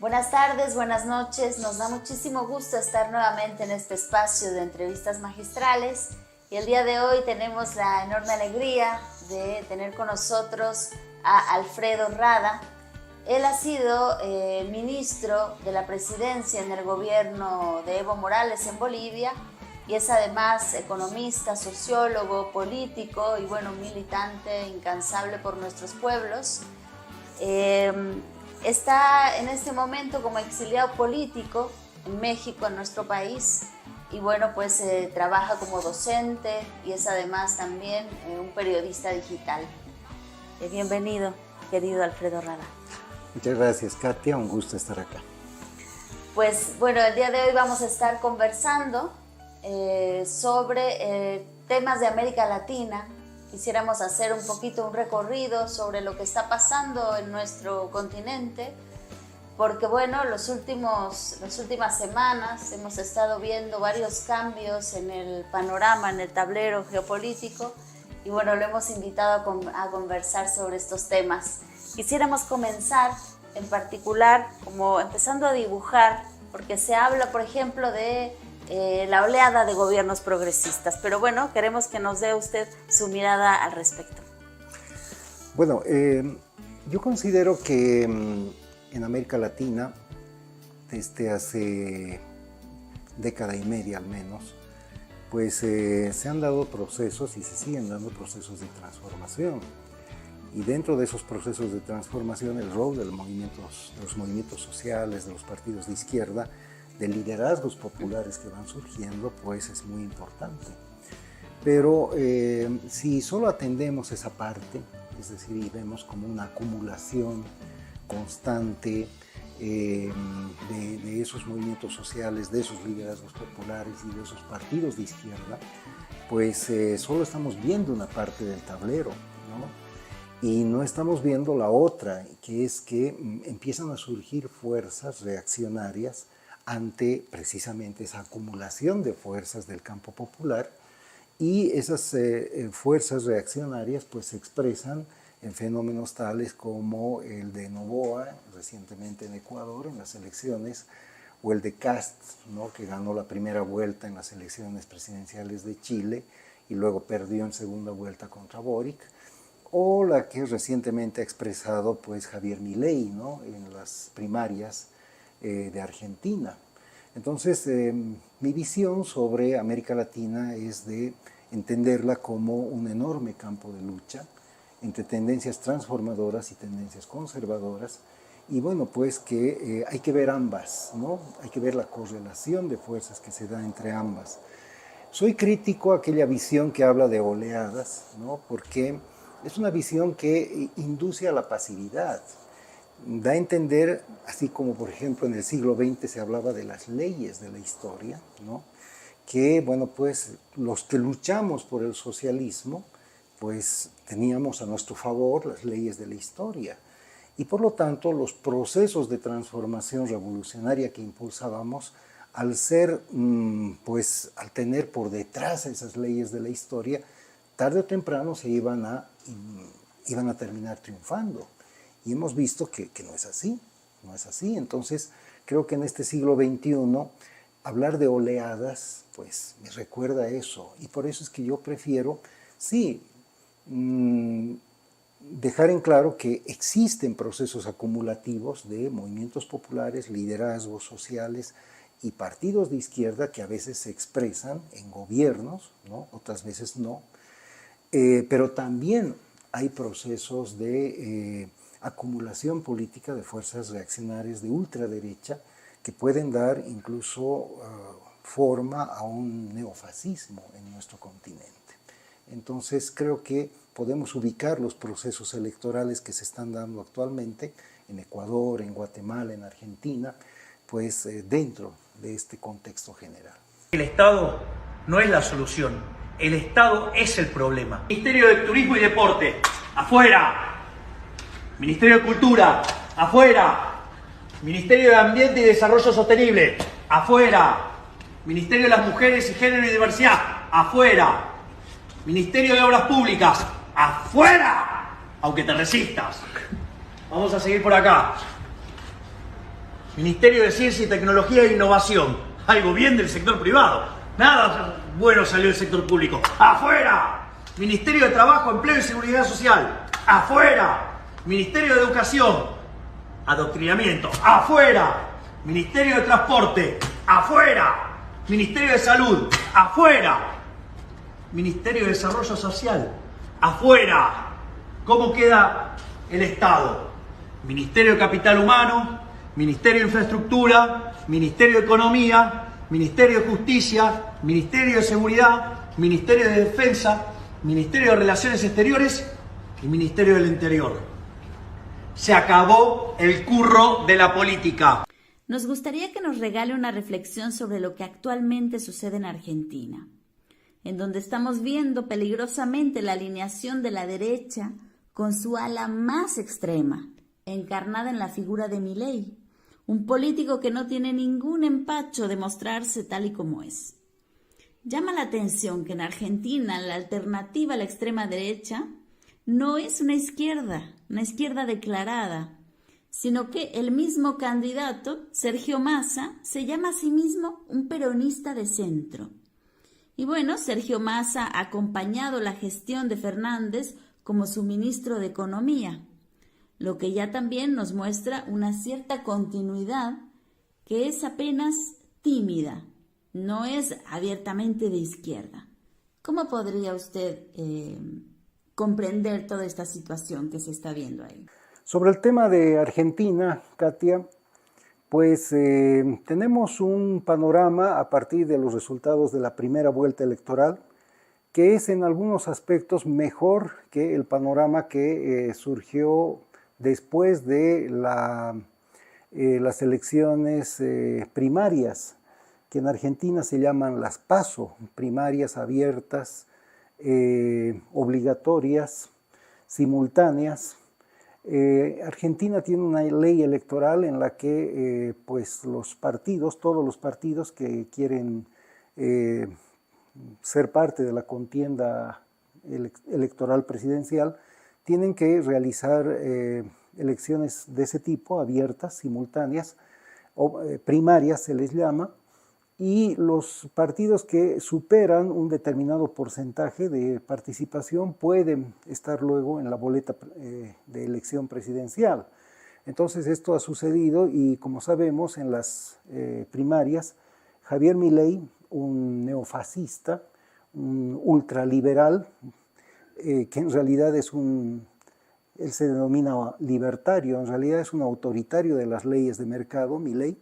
Buenas tardes, buenas noches. Nos da muchísimo gusto estar nuevamente en este espacio de entrevistas magistrales y el día de hoy tenemos la enorme alegría de tener con nosotros a Alfredo Rada. Él ha sido ministro de la presidencia en el gobierno de Evo Morales en Bolivia y es además economista, sociólogo, político y bueno, militante incansable por nuestros pueblos. Está en este momento como exiliado político en México, en nuestro país, y bueno, pues trabaja como docente y es además también un periodista digital. Bienvenido, querido Alfredo Rada. Muchas gracias, Katia, un gusto estar acá. Pues bueno, el día de hoy vamos a estar conversando sobre temas de América Latina. Quisiéramos hacer un poquito un recorrido sobre lo que está pasando en nuestro continente, porque bueno, las últimas semanas hemos estado viendo varios cambios en el panorama, en el tablero geopolítico, y bueno, lo hemos invitado a conversar sobre estos temas. Quisiéramos comenzar en particular como empezando a dibujar, porque se habla, por ejemplo, de la oleada de gobiernos progresistas, pero bueno, queremos que nos dé usted su mirada al respecto. Bueno, yo considero que en América Latina, desde hace década y media al menos, pues se han dado procesos y se siguen dando procesos de transformación. Y dentro de esos procesos de transformación, el rol de los movimientos sociales, de los partidos de izquierda, de liderazgos populares que van surgiendo, pues es muy importante. Pero si solo atendemos esa parte, es decir, y vemos como una acumulación constante de esos movimientos sociales, de esos liderazgos populares y de esos partidos de izquierda, pues solo estamos viendo una parte del tablero, ¿no? Y no estamos viendo la otra, que es que empiezan a surgir fuerzas reaccionarias ante precisamente esa acumulación de fuerzas del campo popular, y esas fuerzas reaccionarias pues se expresan en fenómenos tales como el de Noboa recientemente en Ecuador en las elecciones, o el de Kast, ¿no?, que ganó la primera vuelta en las elecciones presidenciales de Chile y luego perdió en segunda vuelta contra Boric, o la que recientemente ha expresado pues Javier Milei, ¿no?, en las primarias de Argentina. Entonces, mi visión sobre América Latina es de entenderla como un enorme campo de lucha entre tendencias transformadoras y tendencias conservadoras, y bueno, pues que hay que ver ambas, ¿no? Hay que ver la correlación de fuerzas que se da entre ambas. Soy crítico a aquella visión que habla de oleadas, ¿no?, porque es una visión que induce a la pasividad. Da a entender, así como por ejemplo en el siglo XX se hablaba de las leyes de la historia, ¿no?, que bueno, pues los que luchamos por el socialismo, pues teníamos a nuestro favor las leyes de la historia, y por lo tanto los procesos de transformación revolucionaria que impulsábamos, al ser, pues al tener por detrás esas leyes de la historia, tarde o temprano se iban a terminar triunfando. Y hemos visto que no es así, no es así. Entonces, creo que en este siglo XXI, hablar de oleadas, pues me recuerda a eso. Y por eso es que yo prefiero, sí, dejar en claro que existen procesos acumulativos de movimientos populares, liderazgos sociales y partidos de izquierda que a veces se expresan en gobiernos, ¿no?, otras veces no. Pero también hay procesos de acumulación política de fuerzas reaccionarias de ultraderecha que pueden dar incluso forma a un neofascismo en nuestro continente. Entonces creo que podemos ubicar los procesos electorales que se están dando actualmente en Ecuador, en Guatemala, en Argentina, pues dentro de este contexto general. El Estado no es la solución, el Estado es el problema. Ministerio de Turismo y Deporte, afuera. Ministerio de Cultura, afuera. Ministerio de Ambiente y Desarrollo Sostenible, afuera. Ministerio de las Mujeres y Género y Diversidad, afuera. Ministerio de Obras Públicas, afuera. Aunque te resistas. Vamos a seguir por acá. Ministerio de Ciencia y Tecnología e Innovación. Algo bien del sector privado. Nada bueno salió del sector público. ¡Afuera! Ministerio de Trabajo, Empleo y Seguridad Social. ¡Afuera! Ministerio de Educación. Adoctrinamiento. ¡Afuera! Ministerio de Transporte. ¡Afuera! Ministerio de Salud. ¡Afuera! Ministerio de Desarrollo Social. ¡Afuera! ¿Cómo queda el Estado? Ministerio de Capital Humano, Ministerio de Infraestructura, Ministerio de Economía, Ministerio de Justicia, Ministerio de Seguridad, Ministerio de Defensa, Ministerio de Relaciones Exteriores y Ministerio del Interior. Se acabó el curro de la política. Nos gustaría que nos regale una reflexión sobre lo que actualmente sucede en Argentina, en donde estamos viendo peligrosamente la alineación de la derecha con su ala más extrema, encarnada en la figura de Milei, un político que no tiene ningún empacho de mostrarse tal y como es. Llama la atención que en Argentina la alternativa a la extrema derecha no es una izquierda declarada, sino que el mismo candidato, Sergio Massa, se llama a sí mismo un peronista de centro. Y bueno, Sergio Massa ha acompañado la gestión de Fernández como su ministro de Economía, lo que ya también nos muestra una cierta continuidad que es apenas tímida, no es abiertamente de izquierda. ¿Cómo podría usted comprender toda esta situación que se está viendo ahí? Sobre el tema de Argentina, Katia, pues tenemos un panorama a partir de los resultados de la primera vuelta electoral que es en algunos aspectos mejor que el panorama que surgió después de las elecciones primarias, que en Argentina se llaman las PASO, primarias abiertas, obligatorias, simultáneas. Argentina tiene una ley electoral en la que pues todos los partidos que quieren ser parte de la contienda electoral presidencial tienen que realizar elecciones de ese tipo, abiertas, simultáneas, o primarias se les llama, y los partidos que superan un determinado porcentaje de participación pueden estar luego en la boleta de elección presidencial. Entonces esto ha sucedido y como sabemos en las primarias, Javier Milei, un neofascista, un ultraliberal, que en realidad él se denomina libertario, en realidad es un autoritario de las leyes de mercado, Milei.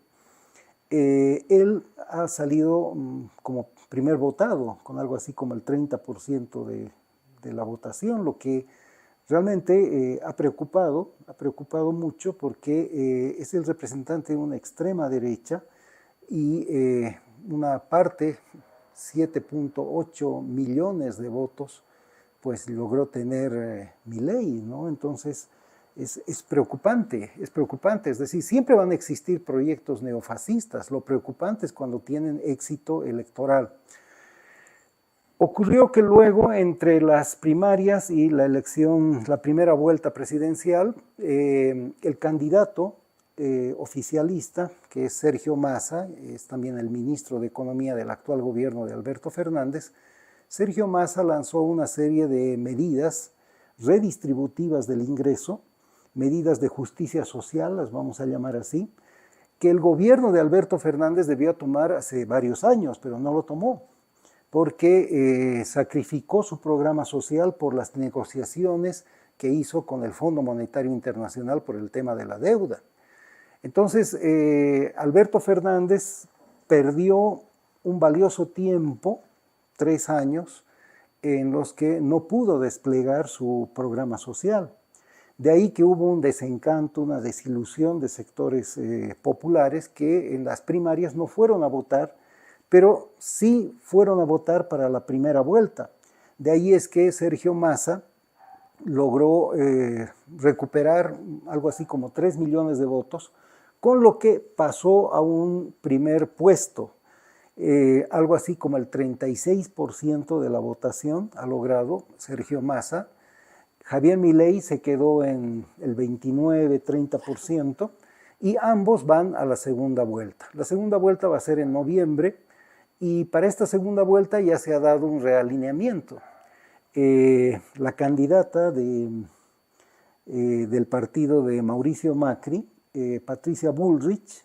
Él ha salido como primer votado, con algo así como el 30% de la votación, lo que realmente ha preocupado mucho porque es el representante de una extrema derecha y una parte, 7.8 millones de votos, pues logró tener Milei, ¿no? Entonces es preocupante, es decir, siempre van a existir proyectos neofascistas, lo preocupante es cuando tienen éxito electoral. Ocurrió que luego, entre las primarias y la elección, la primera vuelta presidencial, el candidato oficialista, que es Sergio Massa, es también el ministro de Economía del actual gobierno de Alberto Fernández, Sergio Massa lanzó una serie de medidas redistributivas del ingreso, medidas de justicia social, las vamos a llamar así, que el gobierno de Alberto Fernández debió tomar hace varios años, pero no lo tomó, porque sacrificó su programa social por las negociaciones que hizo con el Fondo Monetario Internacional por el tema de la deuda. Entonces, Alberto Fernández perdió un valioso tiempo, 3 años, en los que no pudo desplegar su programa social. De ahí que hubo un desencanto, una desilusión de sectores populares que en las primarias no fueron a votar, pero sí fueron a votar para la primera vuelta. De ahí es que Sergio Massa logró recuperar algo así como 3 millones de votos, con lo que pasó a un primer puesto. Algo así como el 36% de la votación ha logrado Sergio Massa. Javier Milei se quedó en el 29-30% y ambos van a la segunda vuelta. La segunda vuelta va a ser en noviembre y para esta segunda vuelta ya se ha dado un realineamiento. La candidata del partido de Mauricio Macri, Patricia Bullrich,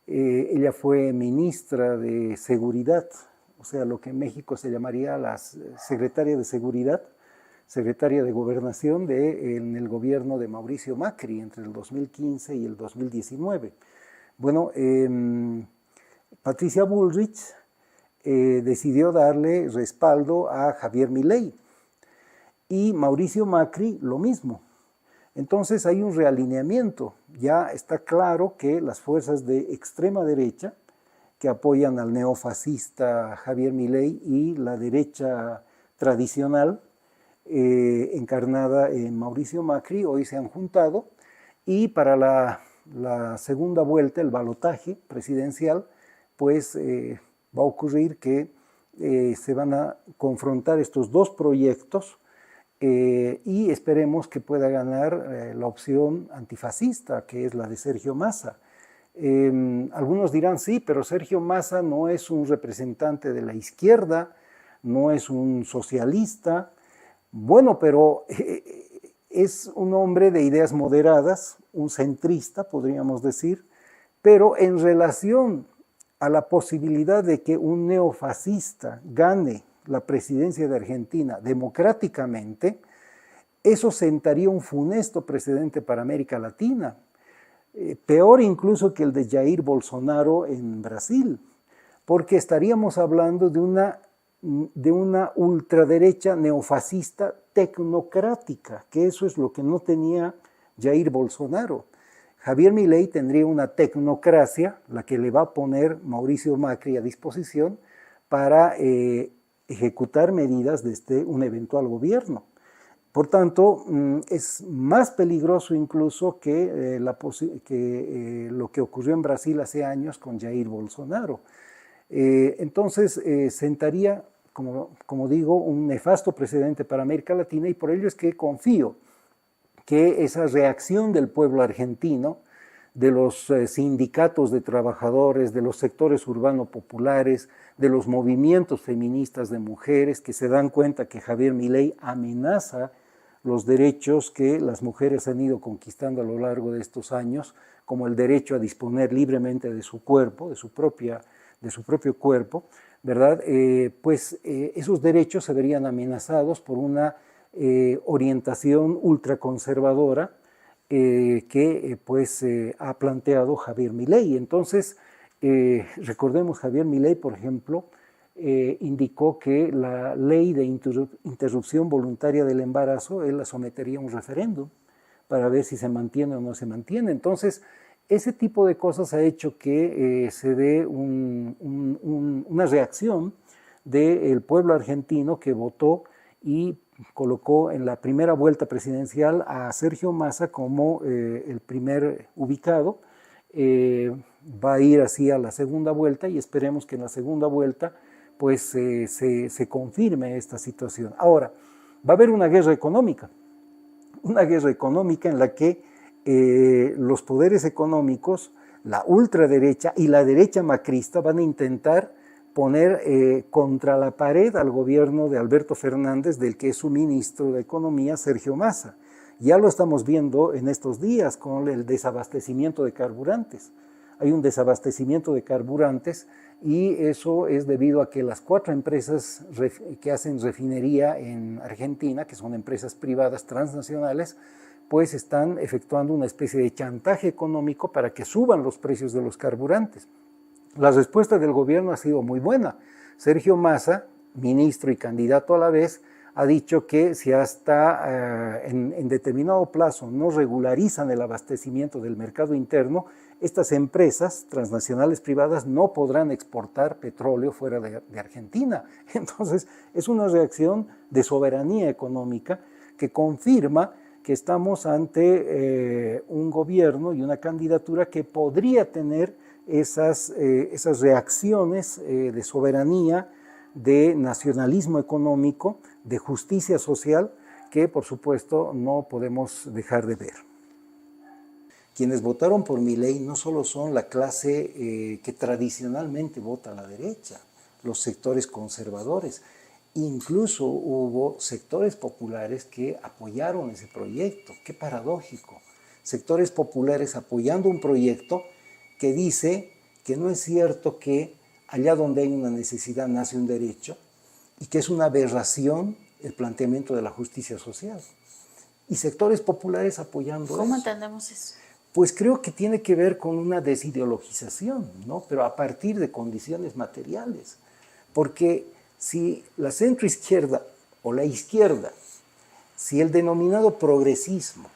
ella fue ministra de Seguridad, o sea, lo que en México se llamaría la secretaria de Seguridad, secretaria de Gobernación en el gobierno de Mauricio Macri entre el 2015 y el 2019. Bueno, Patricia Bullrich decidió darle respaldo a Javier Milei y Mauricio Macri lo mismo. Entonces hay un realineamiento. Ya está claro que las fuerzas de extrema derecha que apoyan al neofascista Javier Milei y la derecha tradicional encarnada en Mauricio Macri hoy se han juntado y para la segunda vuelta, el balotaje presidencial, pues va a ocurrir que se van a confrontar estos dos proyectos y esperemos que pueda ganar la opción antifascista, que es la de Sergio Massa. Algunos dirán, sí, pero Sergio Massa no es un representante de la izquierda, no es un socialista. Bueno, pero es un hombre de ideas moderadas, un centrista, podríamos decir, pero en relación a la posibilidad de que un neofascista gane la presidencia de Argentina democráticamente, eso sentaría un funesto precedente para América Latina, peor incluso que el de Jair Bolsonaro en Brasil, porque estaríamos hablando de una ultraderecha neofascista tecnocrática, que eso es lo que no tenía Jair Bolsonaro. Javier Milei tendría una tecnocracia, la que le va a poner Mauricio Macri a disposición para ejecutar medidas desde un eventual gobierno. Por tanto, es más peligroso incluso que lo que ocurrió en Brasil hace años con Jair Bolsonaro. Entonces, sentaría, como digo, un nefasto precedente para América Latina y por ello es que confío que esa reacción del pueblo argentino, de los sindicatos de trabajadores, de los sectores urbano-populares, de los movimientos feministas de mujeres que se dan cuenta que Javier Milei amenaza los derechos que las mujeres han ido conquistando a lo largo de estos años, como el derecho a disponer libremente de su cuerpo, de su propio cuerpo, ¿verdad? Esos derechos se verían amenazados por una orientación ultraconservadora que ha planteado Javier Milei. Entonces, recordemos, Javier Milei, por ejemplo, indicó que la ley de interrupción voluntaria del embarazo, él la sometería a un referéndum para ver si se mantiene o no se mantiene. Entonces, ese tipo de cosas ha hecho que se dé una reacción del pueblo argentino que votó y colocó en la primera vuelta presidencial a Sergio Massa como el primer ubicado. Va a ir así a la segunda vuelta y esperemos que en la segunda vuelta pues se confirme esta situación. Ahora, va a haber una guerra económica en la que los poderes económicos, la ultraderecha y la derecha macrista van a intentar poner contra la pared al gobierno de Alberto Fernández, del que es su ministro de Economía, Sergio Massa. Ya lo estamos viendo en estos días con el desabastecimiento de carburantes. Hay un desabastecimiento de carburantes y eso es debido a que las 4 empresas que hacen refinería en Argentina, que son empresas privadas transnacionales, pues están efectuando una especie de chantaje económico para que suban los precios de los carburantes. La respuesta del gobierno ha sido muy buena. Sergio Massa, ministro y candidato a la vez, ha dicho que si hasta en determinado plazo no regularizan el abastecimiento del mercado interno, estas empresas transnacionales privadas no podrán exportar petróleo fuera de Argentina. Entonces, es una reacción de soberanía económica que confirma que estamos ante un gobierno y una candidatura que podría tener esas reacciones de soberanía, de nacionalismo económico, de justicia social, que por supuesto no podemos dejar de ver. quienes votaron por Milei no solo son la clase que tradicionalmente vota a la derecha, los sectores conservadores, incluso hubo sectores populares que apoyaron ese proyecto. Qué paradójico. Sectores populares apoyando un proyecto que dice que no es cierto que allá donde hay una necesidad nace un derecho y que es una aberración el planteamiento de la justicia social. Y sectores populares apoyando ¿Cómo eso. entendemos eso? Pues creo que tiene que ver con una desideologización, ¿no? Pero a partir de condiciones materiales. Porque si la centroizquierda o la izquierda, si el denominado progresismo,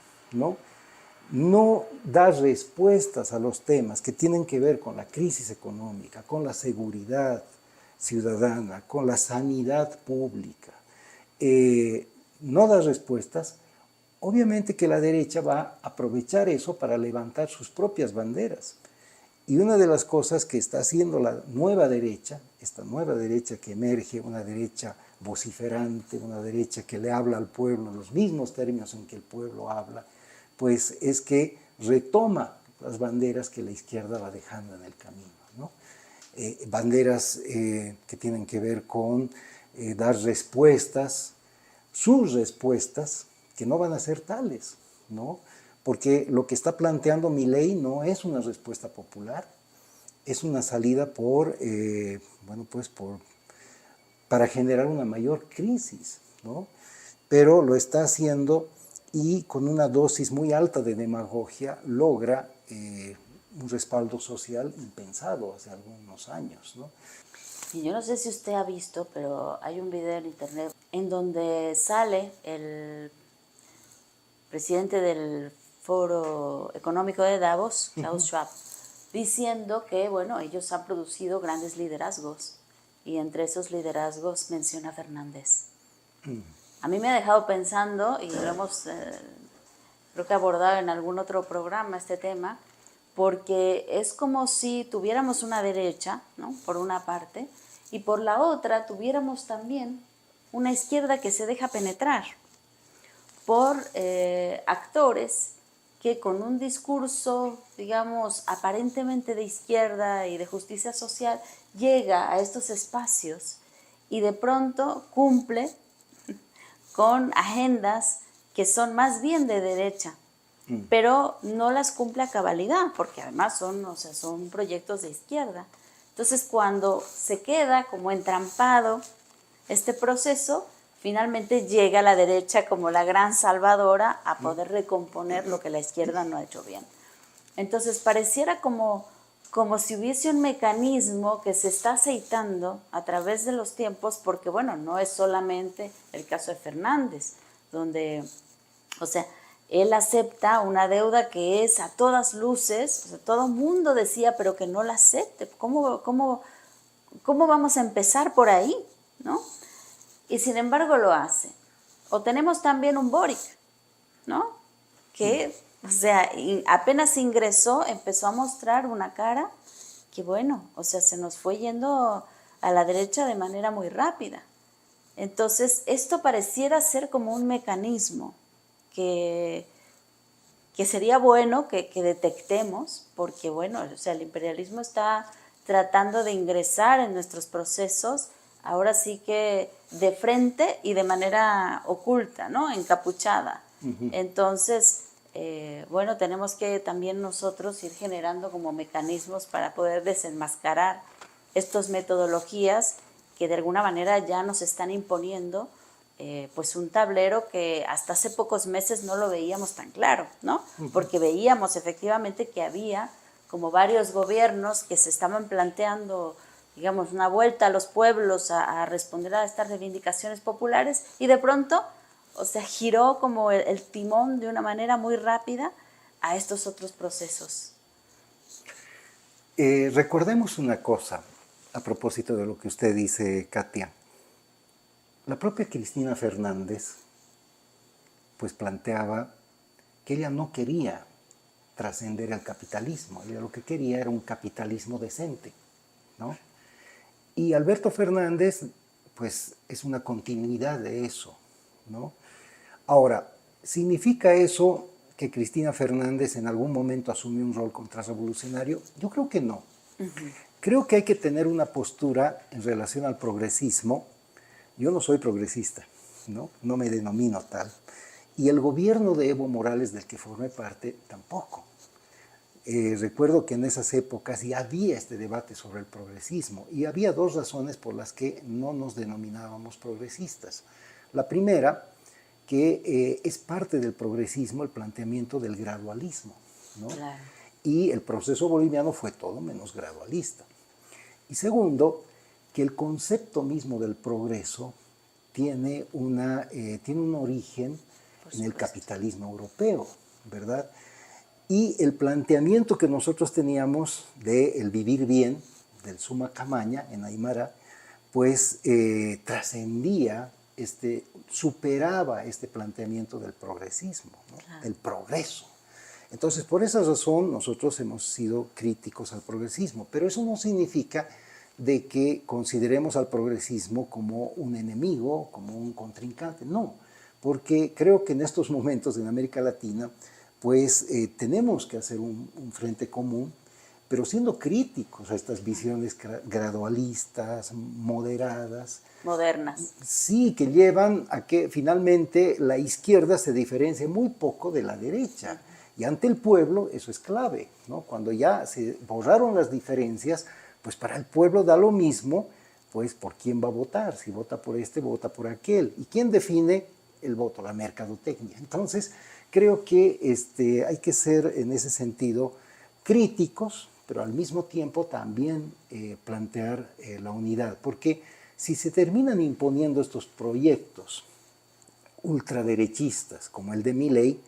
no da respuestas a los temas que tienen que ver con la crisis económica, con la seguridad ciudadana, con la sanidad pública, no da respuestas, obviamente que la derecha va a aprovechar eso para levantar sus propias banderas. Y una de las cosas que está haciendo la nueva derecha, esta nueva derecha que emerge, una derecha vociferante, una derecha que le habla al pueblo en los mismos términos en que el pueblo habla, pues es que retoma las banderas que la izquierda va dejando en el camino, ¿no? Banderas que tienen que ver con dar respuestas, sus respuestas, que no van a ser tales, ¿no? Porque lo que está planteando Milei no es una respuesta popular, es una salida para generar una mayor crisis, ¿no? Pero lo está haciendo y con una dosis muy alta de demagogia logra un respaldo social impensado hace algunos años, ¿no? Y yo no sé si usted ha visto, pero hay un video en internet en donde sale el presidente del Foro Económico de Davos, Klaus Schwab, diciendo que, bueno, ellos han producido grandes liderazgos y entre esos liderazgos menciona a Fernández. A mí me ha dejado pensando, y lo hemos, creo que abordado en algún otro programa este tema, porque es como si tuviéramos una derecha, ¿no?, por una parte, y por la otra tuviéramos también una izquierda que se deja penetrar por actores que con un discurso, digamos, aparentemente de izquierda y de justicia social, llega a estos espacios y de pronto cumple con agendas que son más bien de derecha, pero no las cumple a cabalidad, porque además son proyectos de izquierda. Entonces, cuando se queda como entrampado este proceso, finalmente llega la derecha como la gran salvadora a poder recomponer lo que la izquierda no ha hecho bien. Entonces, pareciera como si hubiese un mecanismo que se está aceitando a través de los tiempos, porque, bueno, no es solamente el caso de Fernández, donde, o sea, él acepta una deuda que es a todas luces, o sea, todo el mundo decía, pero que no la acepte. ¿Cómo vamos a empezar por ahí, no? Y sin embargo lo hace. O tenemos también un Boric, ¿no? Que, o sea, apenas ingresó, empezó a mostrar una cara que, bueno, o sea, se nos fue yendo a la derecha de manera muy rápida. Entonces, esto pareciera ser como un mecanismo que sería bueno que detectemos, porque, bueno, o sea, el imperialismo está tratando de ingresar en nuestros procesos, ahora sí que de frente y de manera oculta, ¿no?, encapuchada. Entonces, bueno, tenemos que también nosotros ir generando como mecanismos para poder desenmascarar estas metodologías que de alguna manera ya nos están imponiendo, pues un tablero que hasta hace pocos meses no lo veíamos tan claro, ¿no? Porque veíamos efectivamente que había como varios gobiernos que se estaban planteando, digamos, una vuelta a los pueblos a responder a estas reivindicaciones populares, y de pronto, o sea, giró como el timón de una manera muy rápida a estos otros procesos. Recordemos una cosa a propósito de lo que usted dice, Katia. La propia Cristina Fernández pues planteaba que ella no quería trascender el capitalismo, ella lo que quería era un capitalismo decente, ¿no? Y Alberto Fernández pues es una continuidad de eso, ¿no? Ahora, ¿significa eso que Cristina Fernández en algún momento asumió un rol contrarrevolucionario? Yo creo que no. Creo que hay que tener una postura en relación al progresismo. Yo no soy progresista, no me denomino tal. Y el gobierno de Evo Morales, del que formé parte, tampoco. Recuerdo que en esas épocas ya había este debate sobre el progresismo y había dos razones por las que no nos denominábamos progresistas. La primera, que es parte del progresismo el planteamiento del gradualismo, ¿no? Claro. Y el proceso boliviano fue todo menos gradualista. Y segundo, que el concepto mismo del progreso tiene un origen en el capitalismo europeo, ¿verdad? Y el planteamiento que nosotros teníamos del vivir bien, del suma camaña en Aymara, pues trascendía, superaba este planteamiento del progresismo, ¿no? Claro. Del progreso. Entonces, por esa razón, nosotros hemos sido críticos al progresismo, pero eso no significa de que consideremos al progresismo como un enemigo, como un contrincante, no, porque creo que en estos momentos en América Latina, pues tenemos que hacer un frente común, pero siendo críticos a estas visiones gradualistas, moderadas. Modernas. Sí, que llevan a que finalmente la izquierda se diferencie muy poco de la derecha. Y ante el pueblo eso es clave, ¿no? Cuando ya se borraron las diferencias, pues para el pueblo da lo mismo, pues por quién va a votar, si vota por este, vota por aquel. ¿Y quién define el voto? La mercadotecnia. Entonces, creo que hay que ser en ese sentido críticos, pero al mismo tiempo también plantear la unidad, porque si se terminan imponiendo estos proyectos ultraderechistas como el de Milei,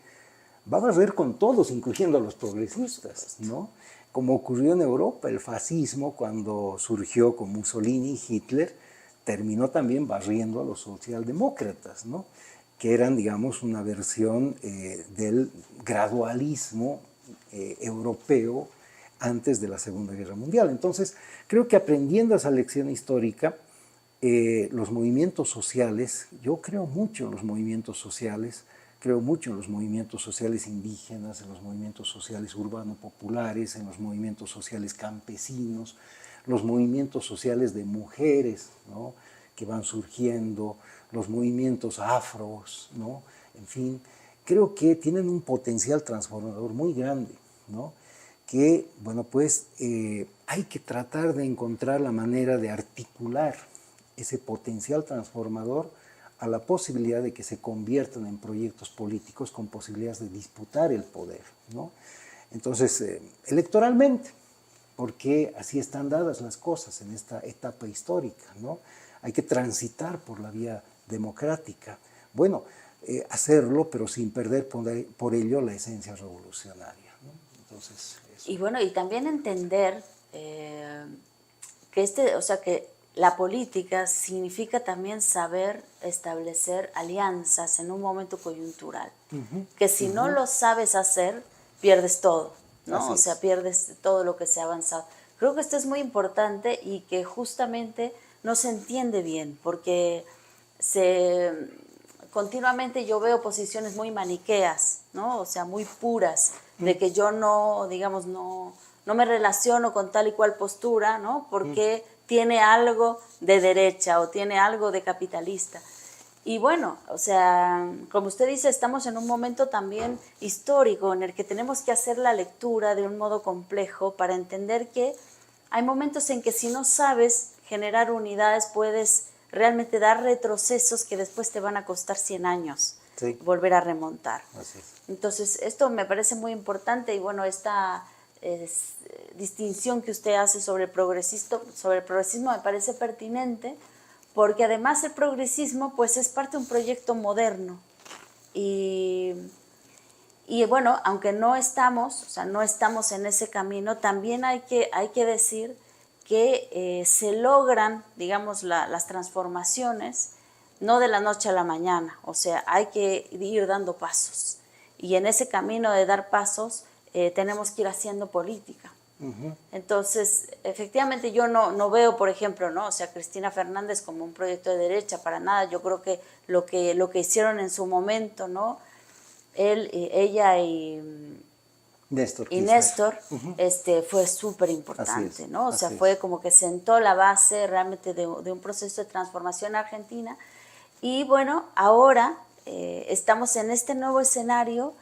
va a barrer con todos, incluyendo a los progresistas, ¿no? Como ocurrió en Europa, el fascismo cuando surgió con Mussolini y Hitler, terminó también barriendo a los socialdemócratas, ¿no? Que eran, digamos, una versión del gradualismo europeo antes de la Segunda Guerra Mundial. Entonces, creo que aprendiendo esa lección histórica, los movimientos sociales, yo creo mucho en los movimientos sociales, creo mucho en los movimientos sociales indígenas, en los movimientos sociales urbano-populares, en los movimientos sociales campesinos, los movimientos sociales de mujeres, ¿no? Que van surgiendo, los movimientos afros, ¿no? En fin, creo que tienen un potencial transformador muy grande, ¿no? Que, bueno, pues hay que tratar de encontrar la manera de articular ese potencial transformador a la posibilidad de que se conviertan en proyectos políticos con posibilidades de disputar el poder, ¿no? Entonces, electoralmente, porque así están dadas las cosas en esta etapa histórica, ¿no? Hay que transitar por la vía democrática. Bueno, hacerlo, pero sin perder por ello la esencia revolucionaria, ¿no? Entonces, eso. Y bueno, y también entender que la política significa también saber establecer alianzas en un momento coyuntural. Que si no lo sabes hacer, pierdes todo, ¿no? O sea, pierdes todo lo que se ha avanzado. Creo que esto es muy importante y que justamente no se entiende bien, porque continuamente yo veo posiciones muy maniqueas, ¿no? O sea, muy puras, de que yo no, digamos, no me relaciono con tal y cual postura, ¿no? Porque tiene algo de derecha o tiene algo de capitalista. Y bueno, o sea, como usted dice, estamos en un momento también histórico en el que tenemos que hacer la lectura de un modo complejo para entender que hay momentos en que si no sabes generar unidades puedes realmente dar retrocesos que después te van a costar 100 años volver a remontar. Así es. Entonces, esto me parece muy importante y bueno, esta distinción que usted hace sobre el progresismo me parece pertinente, porque además el progresismo pues es parte de un proyecto moderno y bueno, aunque no estamos en ese camino, también hay que decir que se logran, digamos, las transformaciones no de la noche a la mañana, o sea, hay que ir dando pasos y en ese camino de dar pasos tenemos que ir haciendo política. Entonces, efectivamente yo no veo, por ejemplo, ¿no? O sea, Cristina Fernández como un proyecto de derecha, para nada. Yo creo que lo que hicieron en su momento, ¿no? ella y Néstor, fue súper importante, ¿no? O sea, fue como que sentó la base realmente de un proceso de transformación argentina. Y bueno, ahora estamos en este nuevo escenario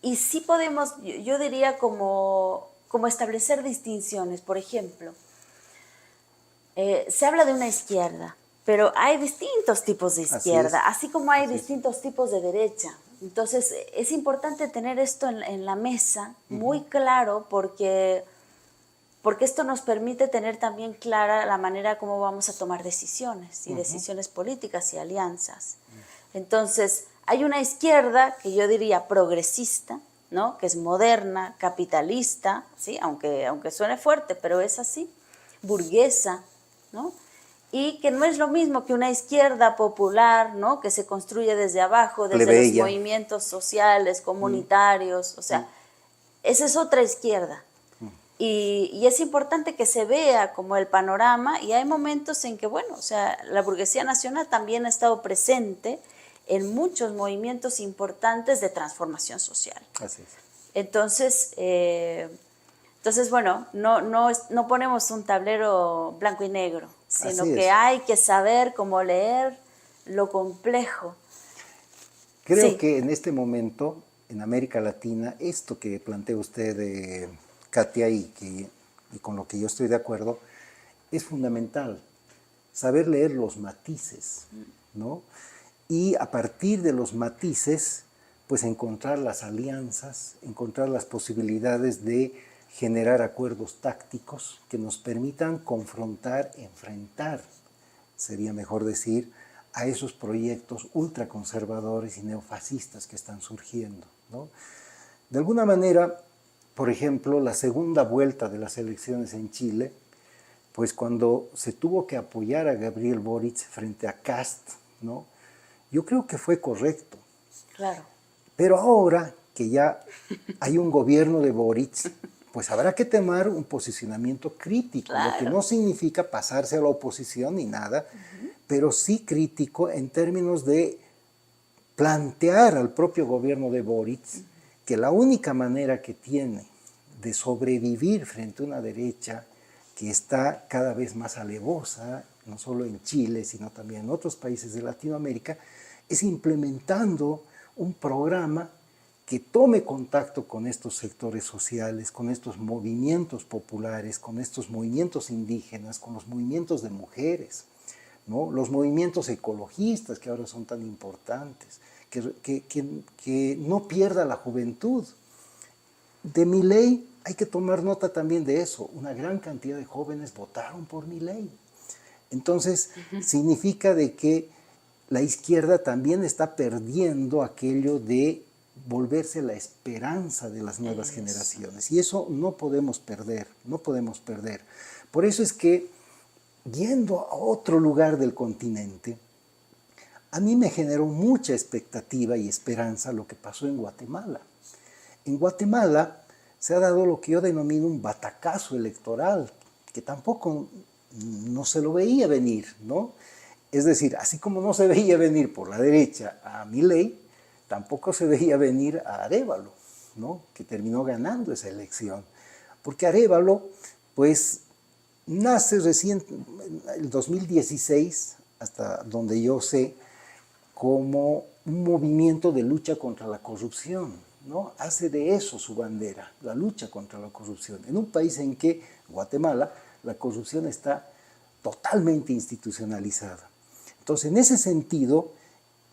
y sí podemos, yo diría como establecer distinciones. Por ejemplo, se habla de una izquierda, pero hay distintos tipos de izquierda, así como hay distintos tipos de derecha. Entonces, es importante tener esto en la mesa muy claro porque esto nos permite tener también clara la manera como vamos a tomar decisiones y decisiones políticas y alianzas. Entonces, hay una izquierda que yo diría progresista, ¿no? Que es moderna, capitalista, ¿sí? Aunque suene fuerte, pero es así, burguesa, ¿no? Y que no es lo mismo que una izquierda popular, ¿no? Que se construye desde abajo, desde los movimientos sociales, comunitarios, o sea, esa es otra izquierda. Y es importante que se vea como el panorama, y hay momentos en que, bueno, o sea, la burguesía nacional también ha estado presente en muchos movimientos importantes de transformación social. Así es. Entonces, bueno, no ponemos un tablero blanco y negro, sino que hay que saber cómo leer lo complejo. Creo que en este momento, en América Latina, esto que plantea usted, Katia, y con lo que yo estoy de acuerdo, es fundamental. Saber leer los matices, ¿no? Y a partir de los matices, pues encontrar las alianzas, encontrar las posibilidades de generar acuerdos tácticos que nos permitan confrontar, enfrentar, sería mejor decir, a esos proyectos ultraconservadores y neofascistas que están surgiendo, ¿no? De alguna manera, por ejemplo, la segunda vuelta de las elecciones en Chile, pues cuando se tuvo que apoyar a Gabriel Boric frente a Kast, ¿no? Yo creo que fue correcto. Claro. Pero ahora que ya hay un gobierno de Boric, pues habrá que tomar un posicionamiento crítico, claro, lo que no significa pasarse a la oposición ni nada, pero sí crítico en términos de plantear al propio gobierno de Boric que la única manera que tiene de sobrevivir frente a una derecha que está cada vez más alevosa, no solo en Chile, sino también en otros países de Latinoamérica, es implementando un programa que tome contacto con estos sectores sociales, con estos movimientos populares, con estos movimientos indígenas, con los movimientos de mujeres, ¿no? Los movimientos ecologistas que ahora son tan importantes, que no pierda la juventud. De Milei hay que tomar nota también de eso. Una gran cantidad de jóvenes votaron por Milei. Entonces, significa de que la izquierda también está perdiendo aquello de volverse la esperanza de las nuevas generaciones. Y eso no podemos perder, no podemos perder. Por eso es que, yendo a otro lugar del continente, a mí me generó mucha expectativa y esperanza lo que pasó en Guatemala. En Guatemala se ha dado lo que yo denomino un batacazo electoral, que tampoco no se lo veía venir, ¿no? Es decir, así como no se veía venir por la derecha a Milei, tampoco se veía venir a Arévalo, ¿no? Que terminó ganando esa elección. Porque Arévalo, pues, nace recién, en el 2016, hasta donde yo sé, como un movimiento de lucha contra la corrupción, ¿no? Hace de eso su bandera, la lucha contra la corrupción. En un país en que, Guatemala, la corrupción está totalmente institucionalizada. Entonces, en ese sentido,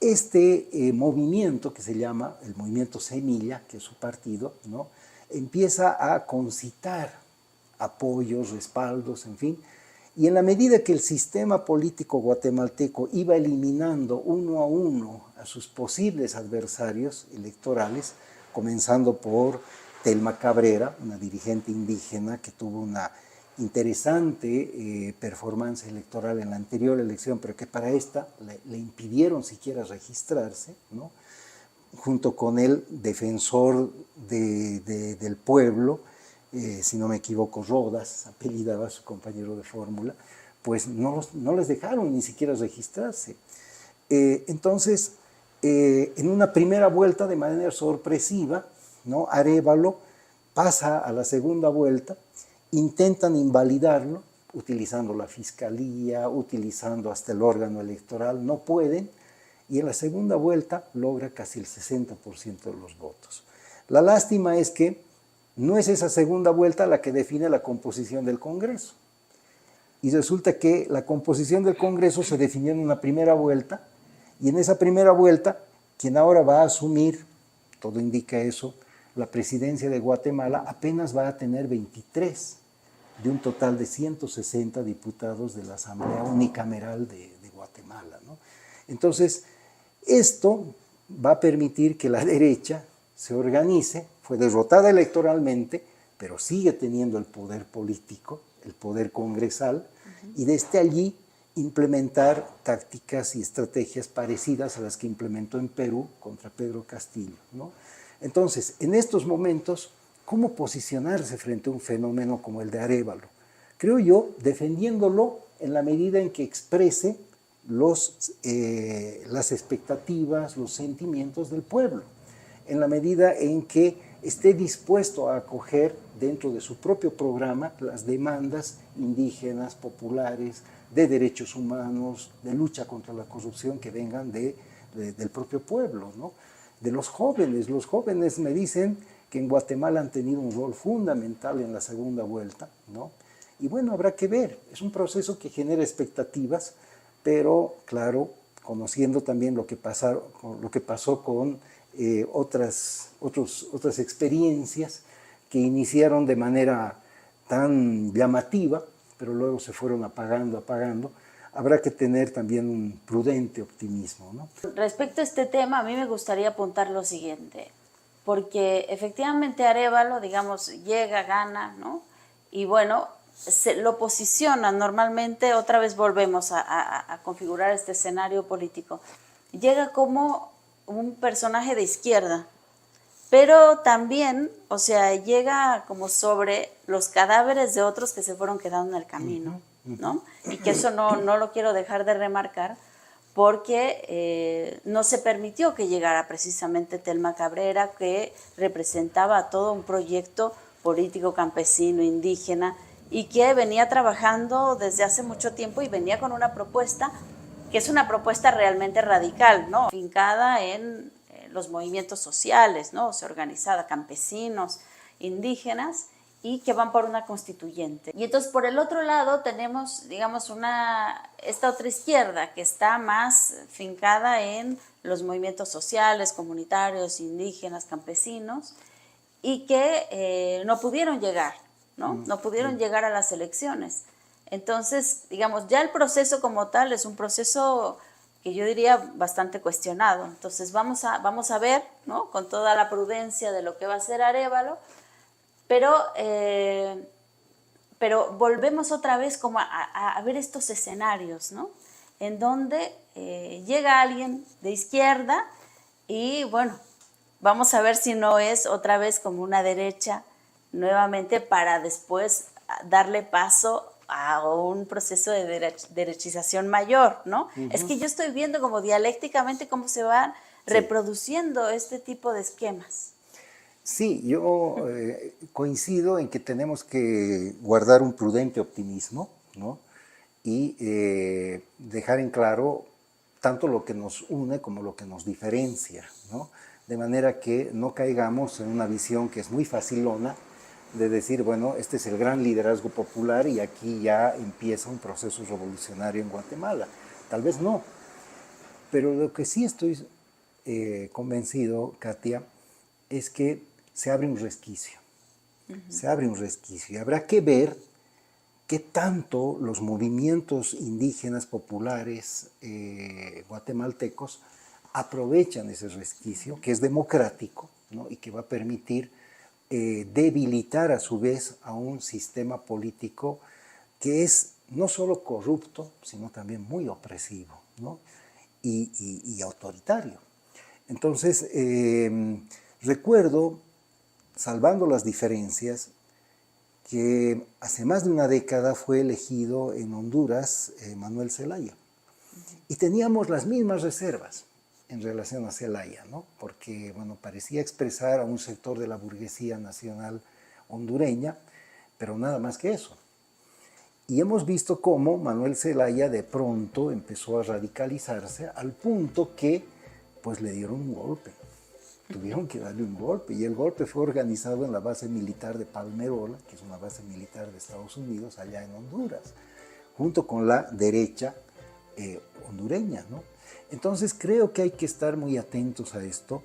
este movimiento que se llama el Movimiento Semilla, que es su partido, ¿no? Empieza a concitar apoyos, respaldos, en fin, y en la medida que el sistema político guatemalteco iba eliminando uno a uno a sus posibles adversarios electorales, comenzando por Telma Cabrera, una dirigente indígena que tuvo una interesante performance electoral en la anterior elección, pero que para esta le impidieron siquiera registrarse, ¿no? Junto con el defensor del pueblo, si no me equivoco, Rodas, apellidaba a su compañero de fórmula, pues no les dejaron ni siquiera registrarse. Entonces, en una primera vuelta de manera sorpresiva, ¿no? Arévalo pasa a la segunda vuelta, intentan invalidarlo, utilizando la fiscalía, utilizando hasta el órgano electoral, no pueden, y en la segunda vuelta logra casi el 60% de los votos. La lástima es que no es esa segunda vuelta la que define la composición del Congreso. Y resulta que la composición del Congreso se definió en una primera vuelta, y en esa primera vuelta, quien ahora va a asumir, todo indica eso, la presidencia de Guatemala, apenas va a tener 23 de un total de 160 diputados de la Asamblea Unicameral de Guatemala, ¿no? Entonces, esto va a permitir que la derecha se organice, fue derrotada electoralmente, pero sigue teniendo el poder político, el poder congresal, y desde allí implementar tácticas y estrategias parecidas a las que implementó en Perú contra Pedro Castillo, ¿no? Entonces, en estos momentos, ¿cómo posicionarse frente a un fenómeno como el de Arévalo? Creo yo, defendiéndolo en la medida en que exprese las expectativas, los sentimientos del pueblo, en la medida en que esté dispuesto a acoger dentro de su propio programa las demandas indígenas, populares, de derechos humanos, de lucha contra la corrupción que vengan del propio pueblo, ¿no? De los jóvenes. Los jóvenes me dicen que en Guatemala han tenido un rol fundamental en la segunda vuelta, ¿no? Y bueno, habrá que ver. Es un proceso que genera expectativas, pero claro, conociendo también lo que pasó con otras experiencias que iniciaron de manera tan llamativa, pero luego se fueron apagando, habrá que tener también un prudente optimismo, ¿no? Respecto a este tema, a mí me gustaría apuntar lo siguiente, porque efectivamente Arévalo, digamos, llega, gana, ¿no? Y bueno, lo posiciona normalmente, otra vez volvemos a configurar este escenario político, llega como un personaje de izquierda, pero también, o sea, llega como sobre los cadáveres de otros que se fueron quedando en el camino, ¿no? Y que eso no lo quiero dejar de remarcar, porque no se permitió que llegara precisamente Telma Cabrera, que representaba todo un proyecto político campesino, indígena, y que venía trabajando desde hace mucho tiempo y venía con una propuesta que es una propuesta realmente radical, ¿no? Fincada en los movimientos sociales, ¿no? O sea, organizada, campesinos, indígenas, y que van por una constituyente. Y entonces por el otro lado tenemos, digamos, esta otra izquierda que está más fincada en los movimientos sociales, comunitarios, indígenas, campesinos, y que no pudieron llegar, ¿no? No pudieron llegar a las elecciones. Entonces, digamos, ya el proceso como tal es un proceso que yo diría bastante cuestionado. Entonces vamos a ver, ¿no? Con toda la prudencia de lo que va a ser Arévalo, pero volvemos otra vez como a ver estos escenarios, ¿no? En donde llega alguien de izquierda y bueno, vamos a ver si no es otra vez como una derecha nuevamente para después darle paso a un proceso de derechización mayor, ¿no? Es que yo estoy viendo como dialécticamente cómo se van reproduciendo este tipo de esquemas. Sí, yo coincido en que tenemos que guardar un prudente optimismo, ¿no? Y dejar en claro tanto lo que nos une como lo que nos diferencia, ¿no? De manera que no caigamos en una visión que es muy facilona, de decir, bueno, este es el gran liderazgo popular y aquí ya empieza un proceso revolucionario en Guatemala. Tal vez no, pero lo que sí estoy convencido, Katia, es que se abre un resquicio. Se abre un resquicio y habrá que ver qué tanto los movimientos indígenas populares guatemaltecos aprovechan ese resquicio, que es democrático, ¿no? Y que va a permitir debilitar a su vez a un sistema político que es no solo corrupto, sino también muy opresivo, ¿no? y autoritario. Entonces, recuerdo, salvando las diferencias, que hace más de una década fue elegido en Honduras Manuel Zelaya. Y teníamos las mismas reservas. en relación a Zelaya, ¿no? Porque bueno, parecía expresar a un sector de la burguesía nacional hondureña, pero nada más que eso. Y hemos visto cómo Manuel Zelaya de pronto empezó a radicalizarse al punto que pues le dieron un golpe. Tuvieron que darle un golpe, y el golpe fue organizado en la base militar de Palmerola, que es una base militar de Estados Unidos allá en Honduras, junto con la derecha hondureña, ¿no? Entonces creo que hay que estar muy atentos a esto.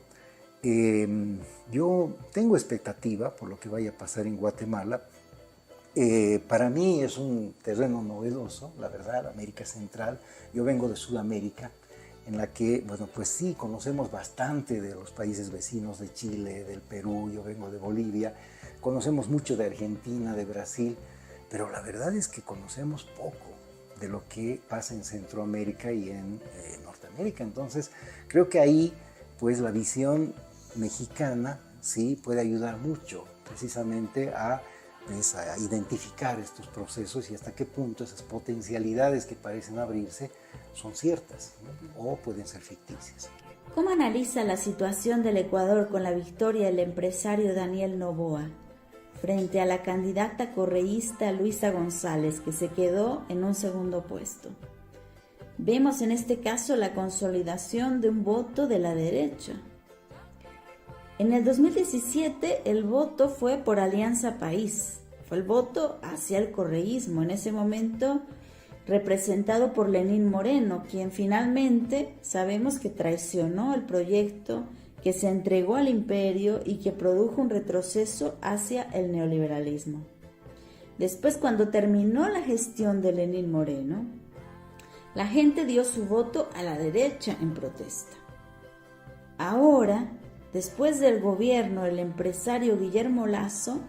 Yo tengo expectativa por lo que vaya a pasar en Guatemala. Para mí es un terreno novedoso, la verdad, América Central. Yo vengo de Sudamérica, en la que, bueno, pues sí, conocemos bastante de los países vecinos de Chile, del Perú, yo vengo de Bolivia, conocemos mucho de Argentina, de Brasil, pero la verdad es que conocemos poco de lo que pasa en Centroamérica y en Norteamérica. Entonces, creo que ahí, pues, la visión mexicana, sí, puede ayudar mucho, precisamente a identificar estos procesos y hasta qué punto esas potencialidades que parecen abrirse son ciertas, ¿no? O pueden ser ficticias. ¿Cómo analiza la situación del Ecuador con la victoria del empresario Daniel Noboa frente a la candidata correísta Luisa González, que se quedó en un segundo puesto? Vemos en este caso la consolidación de un voto de la derecha. En el 2017 el voto fue por Alianza País, fue el voto hacia el correísmo, en ese momento representado por Lenín Moreno, quien finalmente sabemos que traicionó el proyecto, que se entregó al imperio y que produjo un retroceso hacia el neoliberalismo. Después, cuando terminó la gestión de Lenín Moreno, la gente dio su voto a la derecha en protesta. Ahora, después del gobierno del empresario Guillermo Lasso,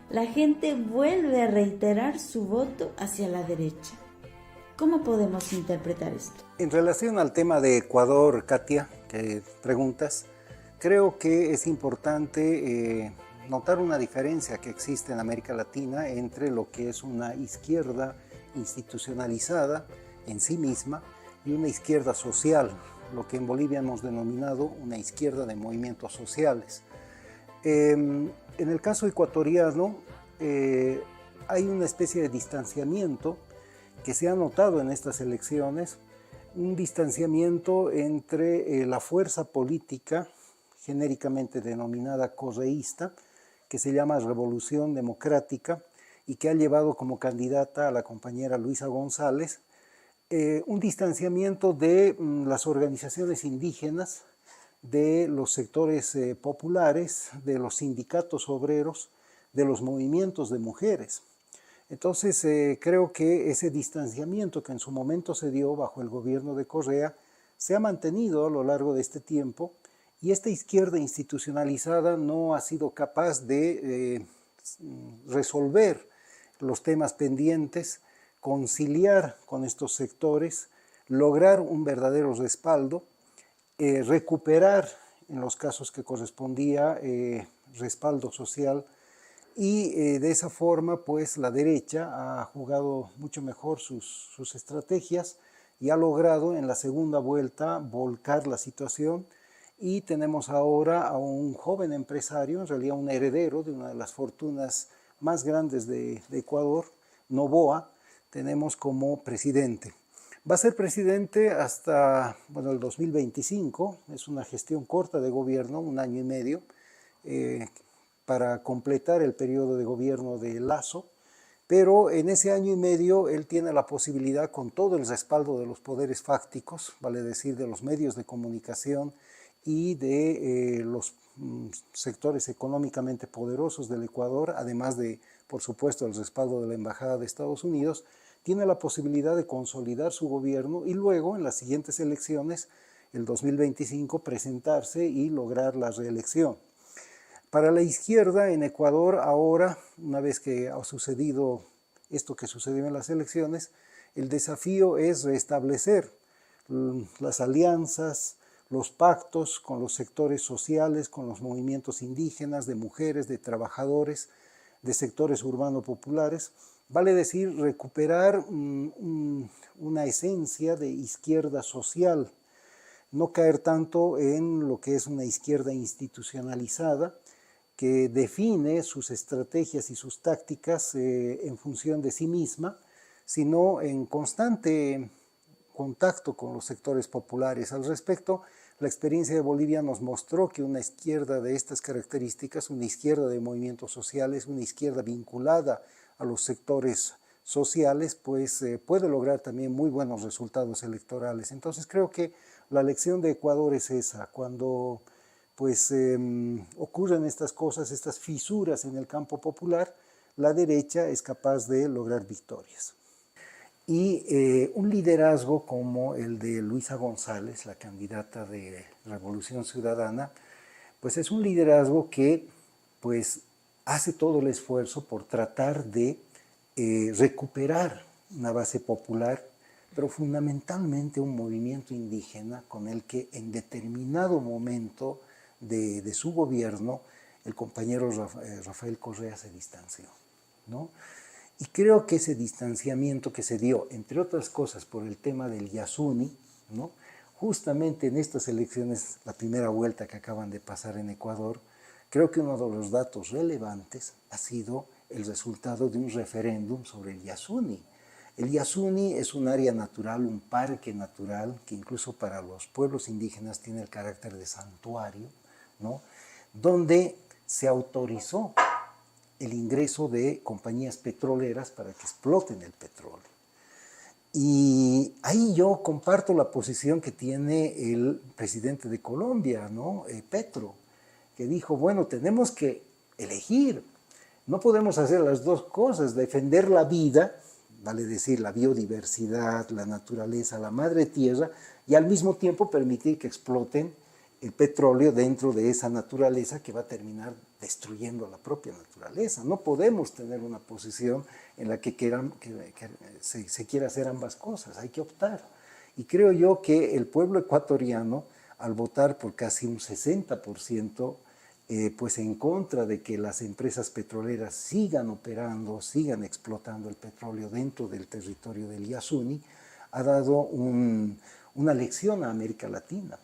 la gente vuelve a reiterar su voto hacia la derecha. ¿Cómo podemos interpretar esto? En relación al tema de Ecuador, Katia, que preguntas, creo que es importante notar una diferencia que existe en América Latina entre lo que es una izquierda institucionalizada en sí misma y una izquierda social, lo que en Bolivia hemos denominado una izquierda de movimientos sociales. En el caso ecuatoriano hay una especie de distanciamiento que se ha notado en estas elecciones, un distanciamiento entre la fuerza política genéricamente denominada correísta, que se llama Revolución Democrática y que ha llevado como candidata a la compañera Luisa González, un distanciamiento de las organizaciones indígenas, de los sectores populares, de los sindicatos obreros, de los movimientos de mujeres. Entonces creo que ese distanciamiento que en su momento se dio bajo el gobierno de Correa se ha mantenido a lo largo de este tiempo, y esta izquierda institucionalizada no ha sido capaz de resolver los temas pendientes, conciliar con estos sectores, lograr un verdadero respaldo, recuperar en los casos que correspondía respaldo social, y de esa forma pues la derecha ha jugado mucho mejor sus estrategias y ha logrado en la segunda vuelta volcar la situación, y tenemos ahora a un joven empresario, en realidad un heredero de una de las fortunas más grandes de Ecuador, Noboa, tenemos como presidente. Va a ser presidente hasta el 2025, es una gestión corta de gobierno, 1 año y medio, para completar el periodo de gobierno de Lasso, pero en ese año y medio él tiene la posibilidad, con todo el respaldo de los poderes fácticos, vale decir de los medios de comunicación y de los sectores económicamente poderosos del Ecuador, además de, por supuesto, el respaldo de la Embajada de Estados Unidos, tiene la posibilidad de consolidar su gobierno y luego, en las siguientes elecciones, el 2025, presentarse y lograr la reelección. Para la izquierda en Ecuador ahora, una vez que ha sucedido esto que sucedió en las elecciones, el desafío es restablecer las alianzas, los pactos con los sectores sociales, con los movimientos indígenas, de mujeres, de trabajadores, de sectores urbano-populares, vale decir recuperar una esencia de izquierda social. no caer tanto en lo que es una izquierda institucionalizada que define sus estrategias y sus tácticas en función de sí misma, sino en constante contacto con los sectores populares. Al respecto, la experiencia de Bolivia nos mostró que una izquierda de estas características, una izquierda de movimientos sociales, una izquierda vinculada a los sectores sociales, pues puede lograr también muy buenos resultados electorales. Entonces creo que la lección de Ecuador es esa, cuando pues ocurren estas cosas, estas fisuras en el campo popular, la derecha es capaz de lograr victorias. Y un liderazgo como el de Luisa González, la candidata de Revolución Ciudadana, pues es un liderazgo que pues hace todo el esfuerzo por tratar de recuperar una base popular, pero fundamentalmente un movimiento indígena con el que en determinado momento de su gobierno el compañero Rafael Correa se distanció, ¿no? Y creo que ese distanciamiento que se dio, entre otras cosas, por el tema del Yasuni, ¿no? Justamente en estas elecciones, la primera vuelta que acaban de pasar en Ecuador, creo que uno de los datos relevantes ha sido el resultado de un referéndum sobre el Yasuni. El Yasuni es un área natural, un parque natural, que incluso para los pueblos indígenas tiene el carácter de santuario, ¿no? Donde se autorizó el ingreso de compañías petroleras para que exploten el petróleo. Y ahí yo comparto la posición que tiene el presidente de Colombia, ¿no? Petro, que dijo, bueno, tenemos que elegir, no podemos hacer las dos cosas, defender la vida, vale decir la biodiversidad, la naturaleza, la madre tierra, y al mismo tiempo permitir que exploten el petróleo dentro de esa naturaleza que va a terminar destruyendo la propia naturaleza. No podemos tener una posición en la que se quiera hacer ambas cosas, hay que optar. Y creo yo que el pueblo ecuatoriano, al votar por casi un 60%, pues en contra de que las empresas petroleras sigan operando, sigan explotando el petróleo dentro del territorio del Yasuni, ha dado una lección a América Latina.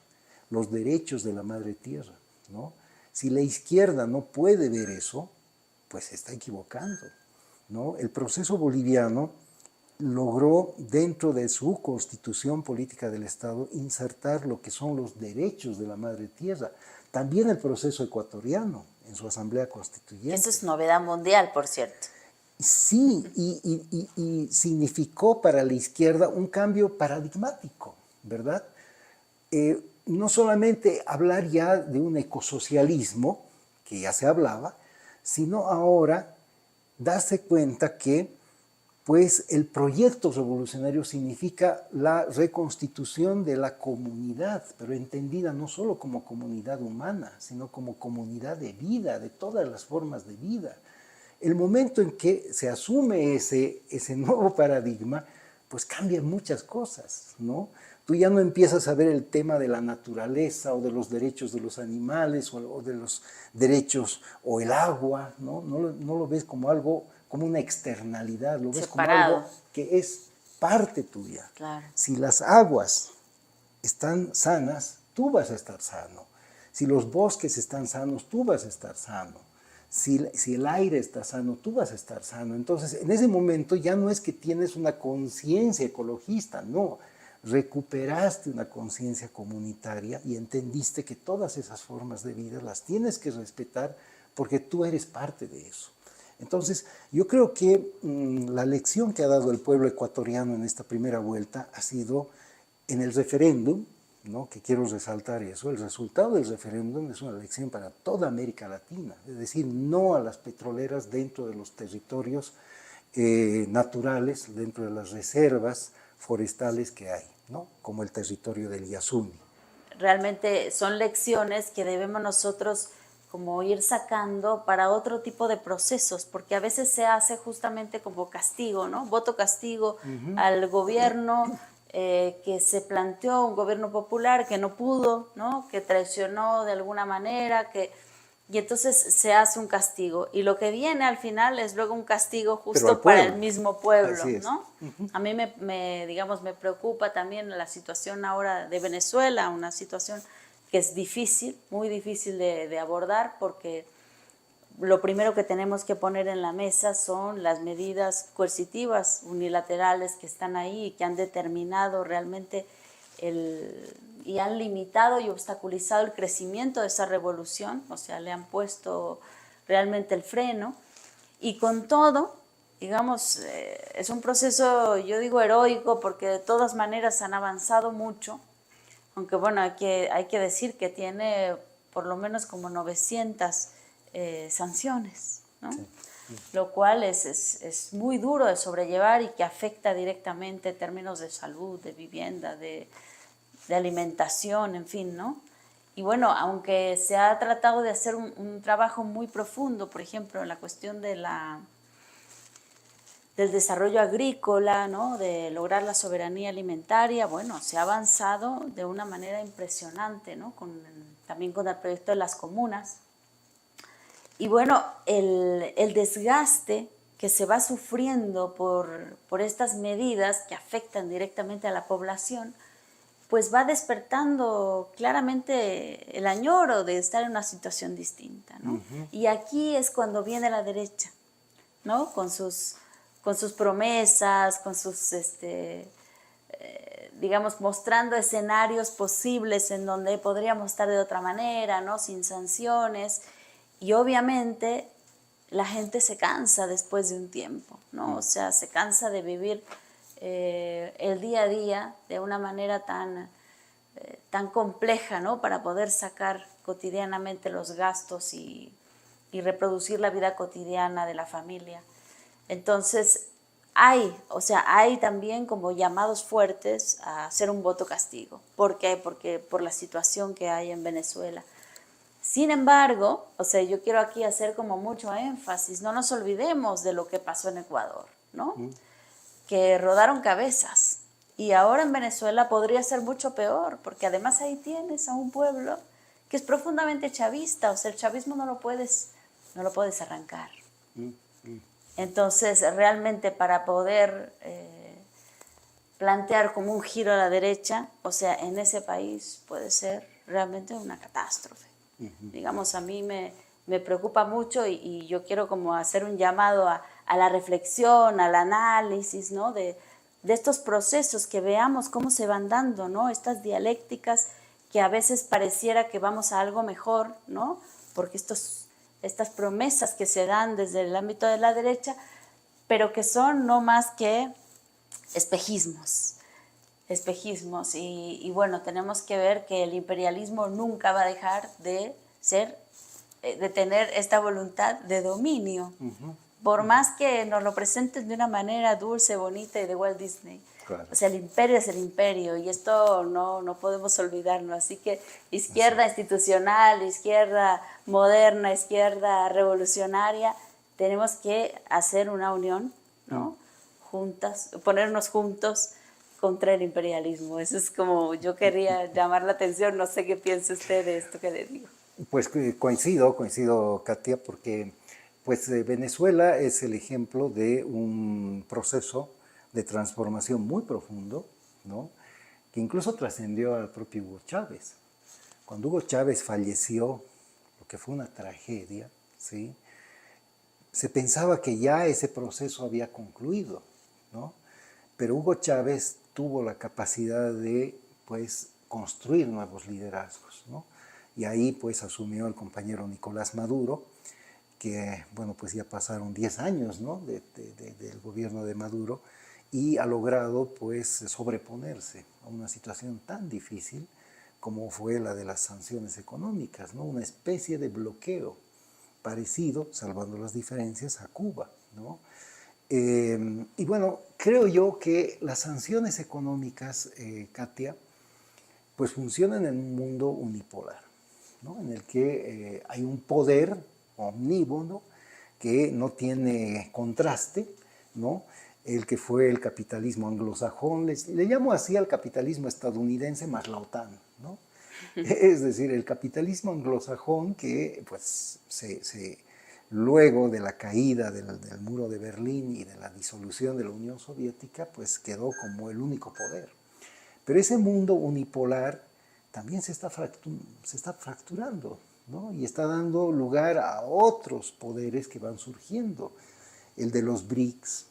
Los derechos de la madre tierra, ¿no? Si la izquierda no puede ver eso, pues se está equivocando, ¿no? El proceso boliviano logró dentro de su constitución política del Estado insertar lo que son los derechos de la madre tierra. También el proceso ecuatoriano en su asamblea constituyente. Eso es novedad mundial, por cierto. Sí, y significó para la izquierda un cambio paradigmático, ¿verdad? No solamente hablar ya de un ecosocialismo, que ya se hablaba, sino ahora darse cuenta que pues, el proyecto revolucionario significa la reconstitución de la comunidad, pero entendida no solo como comunidad humana, sino como comunidad de vida, de todas las formas de vida. El momento en que se asume ese nuevo paradigma, pues cambian muchas cosas, ¿no? Tú ya no empiezas a ver el tema de la naturaleza o de los derechos de los animales o de los derechos o el agua, ¿no? No lo ves como algo, como una externalidad, lo ves separado, como algo que es parte tuya. Claro. Si las aguas están sanas, tú vas a estar sano. Si los bosques están sanos, tú vas a estar sano. Si el aire está sano, tú vas a estar sano. Entonces, en ese momento ya no es que tienes una conciencia ecologista, no. Recuperaste una conciencia comunitaria y entendiste que todas esas formas de vida las tienes que respetar porque tú eres parte de eso. Entonces, yo creo que la lección que ha dado el pueblo ecuatoriano en esta primera vuelta ha sido en el referéndum, ¿no? Que quiero resaltar eso, el resultado del referéndum es una lección para toda América Latina, es decir, no a las petroleras dentro de los territorios naturales, dentro de las reservas forestales que hay, ¿no? Como el territorio del Yasuni. Realmente son lecciones que debemos nosotros como ir sacando para otro tipo de procesos, porque a veces se hace justamente como castigo, ¿no? Voto castigo al gobierno que se planteó, un gobierno popular que no pudo, ¿no? Que traicionó de alguna manera, y entonces se hace un castigo. Y lo que viene al final es luego un castigo Pero justo al para pueblo. el mismo pueblo, Así es. ¿no? A mí digamos, me preocupa también la situación ahora de Venezuela, una situación que es difícil, muy difícil de abordar, porque lo primero que tenemos que poner en la mesa son las medidas coercitivas unilaterales que están ahí y que han determinado realmente y han limitado y obstaculizado el crecimiento de esa revolución, o sea, le han puesto realmente el freno. Y con todo, digamos, es un proceso, yo digo heroico, porque de todas maneras han avanzado mucho, aunque bueno, hay que decir que tiene por lo menos como 900 sanciones, ¿no? Sí. Lo cual es muy duro de sobrellevar y que afecta directamente en términos de salud, de vivienda, de alimentación, en fin, ¿no? Y bueno, aunque se ha tratado de hacer un trabajo muy profundo, por ejemplo, en la cuestión del desarrollo agrícola, ¿no? De lograr la soberanía alimentaria, bueno, se ha avanzado de una manera impresionante, ¿no? También con el proyecto de las comunas. Y bueno, el desgaste que se va sufriendo por estas medidas que afectan directamente a la población, pues va despertando claramente el añoro de estar en una situación distinta, ¿no? Y aquí es cuando viene la derecha, ¿no? Con sus promesas, con sus, digamos, mostrando escenarios posibles en donde podríamos estar de otra manera, ¿no? Sin sanciones. Y obviamente la gente se cansa después de un tiempo, ¿no? O sea, se cansa de vivir el día a día de una manera tan compleja, ¿no? Para poder sacar cotidianamente los gastos y reproducir la vida cotidiana de la familia. Entonces, hay también como llamados fuertes a hacer un voto castigo. ¿Por qué? Porque por la situación que hay en Venezuela. Sin embargo, o sea, yo quiero aquí hacer como mucho énfasis, no nos olvidemos de lo que pasó en Ecuador, ¿no? Que rodaron cabezas. Y ahora en Venezuela podría ser mucho peor, porque además ahí tienes a un pueblo que es profundamente chavista, o sea, el chavismo no lo puedes arrancar. Entonces, realmente para poder plantear como un giro a la derecha, o sea, en ese país puede ser realmente una catástrofe. Digamos, a mí me preocupa mucho y yo quiero como hacer un llamado a la reflexión, al análisis, ¿no? De estos procesos, que veamos cómo se van dando, ¿no? Estas dialécticas que a veces pareciera que vamos a algo mejor, ¿no? Porque estas promesas que se dan desde el ámbito de la derecha, pero que son no más que espejismos. Y bueno, tenemos que ver que el imperialismo nunca va a dejar de tener esta voluntad de dominio, por más que nos lo presenten de una manera dulce, bonita y de Walt Disney. Claro. O sea, el imperio es el imperio y esto no podemos olvidarlo. Así que izquierda institucional, izquierda moderna, izquierda revolucionaria, tenemos que hacer una unión, ¿no? Juntas, ponernos juntos contra el imperialismo. Eso es como yo quería llamar la atención. No sé qué piensa usted de esto que le digo. Pues coincido, Katia, porque pues Venezuela es el ejemplo de un proceso de transformación muy profundo, ¿no? Que incluso trascendió al propio Hugo Chávez. Cuando Hugo Chávez falleció, lo que fue una tragedia, ¿sí? Se pensaba que ya ese proceso había concluido, ¿no? Pero Hugo Chávez tuvo la capacidad de, pues, construir nuevos liderazgos, ¿no? Y ahí, pues, asumió el compañero Nicolás Maduro, que, bueno, pues ya pasaron 10 años, ¿no? del gobierno de Maduro, y ha logrado, pues, sobreponerse a una situación tan difícil como fue la de las sanciones económicas, ¿no? Una especie de bloqueo parecido, salvando las diferencias, a Cuba, ¿no? Y bueno, creo yo que las sanciones económicas, Katia, pues funcionan en un mundo unipolar, ¿no? En el que hay un poder omnímodo que no tiene contraste, ¿no? El que fue el capitalismo anglosajón, le llamo así al capitalismo estadounidense más la OTAN, ¿no? Es decir, el capitalismo anglosajón que pues luego de la caída del muro de Berlín y de la disolución de la Unión Soviética, pues quedó como el único poder. Pero ese mundo unipolar también se está fracturando, ¿no? Y está dando lugar a otros poderes que van surgiendo. El de los BRICS,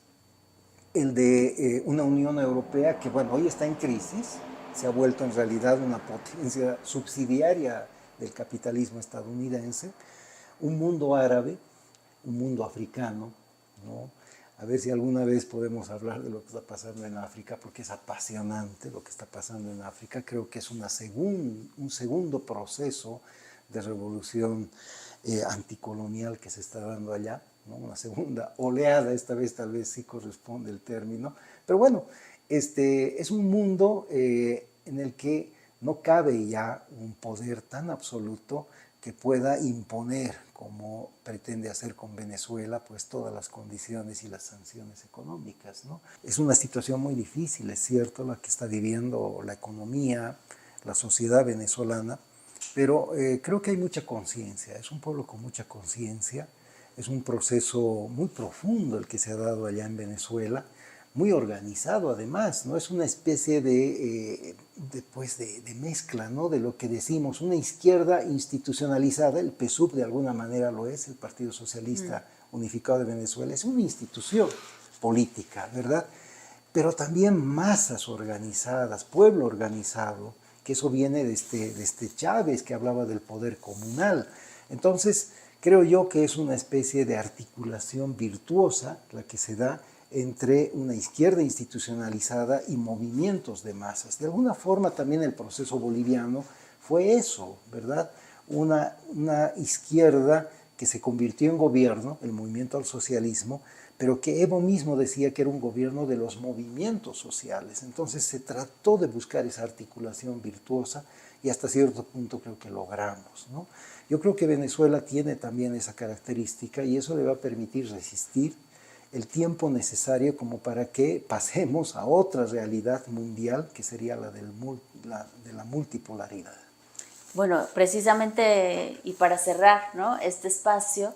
el de una Unión Europea que, bueno, hoy está en crisis, se ha vuelto en realidad una potencia subsidiaria del capitalismo estadounidense, un mundo árabe, un mundo africano, ¿no? A ver si alguna vez podemos hablar de lo que está pasando en África, porque es apasionante lo que está pasando en África. Creo que es un segundo proceso de revolución anticolonial que se está dando allá, ¿no? Una segunda oleada, esta vez tal vez sí corresponde el término. Pero bueno, es un mundo en el que no cabe ya un poder tan absoluto que pueda imponer, como pretende hacer con Venezuela, pues todas las condiciones y las sanciones económicas, ¿no? Es una situación muy difícil, es cierto, la que está viviendo la economía, la sociedad venezolana, pero creo que hay mucha conciencia, es un pueblo con mucha conciencia, es un proceso muy profundo el que se ha dado allá en Venezuela, muy organizado además, ¿no? Es una especie de mezcla, ¿no? De lo que decimos, una izquierda institucionalizada, el PSUV de alguna manera lo es, el Partido Socialista Unificado de Venezuela, es una institución política, ¿verdad? Pero también masas organizadas, pueblo organizado, que eso viene de este Chávez que hablaba del poder comunal. Entonces, creo yo que es una especie de articulación virtuosa la que se da entre una izquierda institucionalizada y movimientos de masas. De alguna forma también el proceso boliviano fue eso, ¿verdad? Una izquierda que se convirtió en gobierno, el movimiento al socialismo, pero que Evo mismo decía que era un gobierno de los movimientos sociales. Entonces se trató de buscar esa articulación virtuosa y hasta cierto punto creo que logramos, ¿no? Yo creo que Venezuela tiene también esa característica y eso le va a permitir resistir el tiempo necesario como para que pasemos a otra realidad mundial que sería la de la multipolaridad. Bueno, precisamente y para cerrar, ¿no?, este espacio,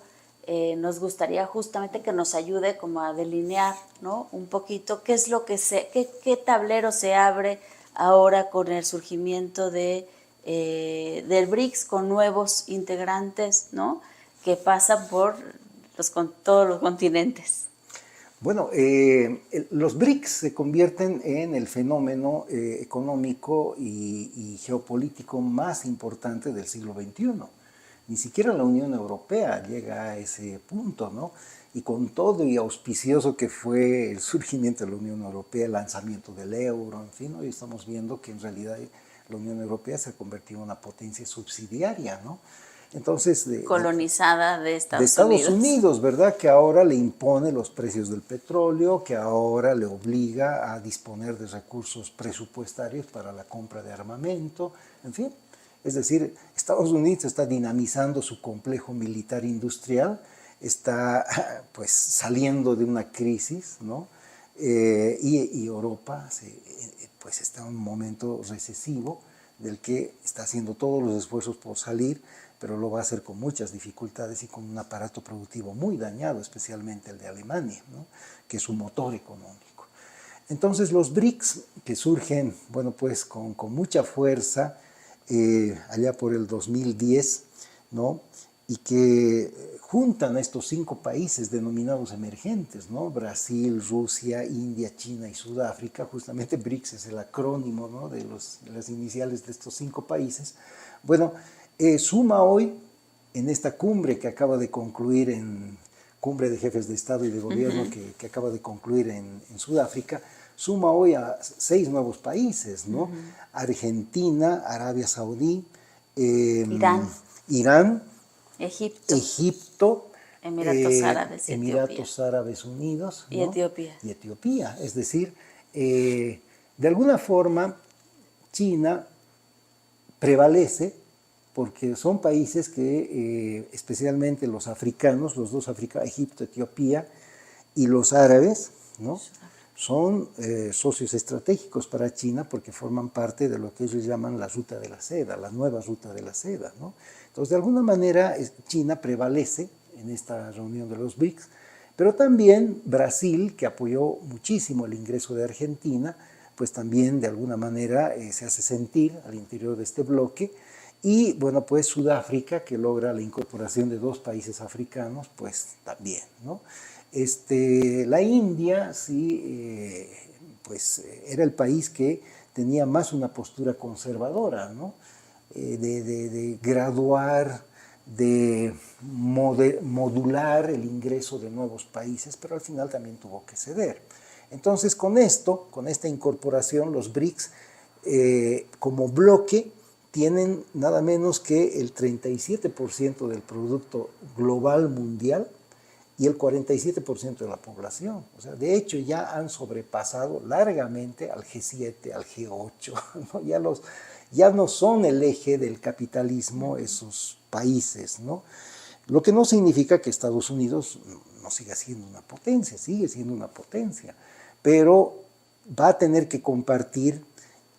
nos gustaría justamente que nos ayude como a delinear, ¿no?, un poquito qué es lo que qué tablero se abre ahora con el surgimiento del BRICS con nuevos integrantes, ¿no?, que pasan por todos los continentes. Bueno, los BRICS se convierten en el fenómeno económico y geopolítico más importante del siglo XXI. Ni siquiera la Unión Europea llega a ese punto, ¿no? Y con todo y auspicioso que fue el surgimiento de la Unión Europea, el lanzamiento del euro, en fin, hoy estamos viendo que en realidad la Unión Europea se ha convertido en una potencia subsidiaria, ¿no? Entonces, colonizada de Estados Unidos, ¿verdad? Que ahora le impone los precios del petróleo, que ahora le obliga a disponer de recursos presupuestarios para la compra de armamento, en fin. Es decir, Estados Unidos está dinamizando su complejo militar industrial, está pues saliendo de una crisis, ¿no? Y Europa pues está en un momento recesivo del que está haciendo todos los esfuerzos por salir, pero lo va a hacer con muchas dificultades y con un aparato productivo muy dañado, especialmente el de Alemania, ¿no?, que es su motor económico. Entonces los BRICS, que surgen, bueno, pues con mucha fuerza allá por el 2010, ¿no?, y que juntan a estos 5 países denominados emergentes, ¿no?, Brasil, Rusia, India, China y Sudáfrica. Justamente BRICS es el acrónimo, ¿no?, de las iniciales de estos 5 países. Bueno, suma hoy en esta cumbre que acaba de concluir cumbre de jefes de Estado y de Gobierno que acaba de concluir en Sudáfrica, suma hoy a 6 nuevos países, ¿no? Argentina, Arabia Saudí, Irán, Egipto, Emiratos Árabes Unidos, ¿no?, y Etiopía. Es decir, de alguna forma China prevalece porque son países que, especialmente los africanos, los 2 africanos, Egipto, Etiopía, y los árabes, ¿no?, son socios estratégicos para China porque forman parte de lo que ellos llaman la ruta de la seda, la nueva ruta de la seda, ¿no? Entonces, de alguna manera, China prevalece en esta reunión de los BRICS, pero también Brasil, que apoyó muchísimo el ingreso de Argentina, pues también de alguna manera se hace sentir al interior de este bloque. Y bueno, pues Sudáfrica, que logra la incorporación de 2 países africanos, pues también, ¿no? La India, sí, pues era el país que tenía más una postura conservadora, ¿no? De graduar, de modular el ingreso de nuevos países, pero al final también tuvo que ceder. Entonces, con esto, con esta incorporación, los BRICS, como bloque, tienen nada menos que el 37% del producto global mundial y el 47% de la población. O sea, de hecho, ya han sobrepasado largamente al G7, al G8, ¿no? Ya no son el eje del capitalismo esos países, ¿no? Lo que no significa que Estados Unidos no siga siendo una potencia, sigue siendo una potencia, pero va a tener que compartir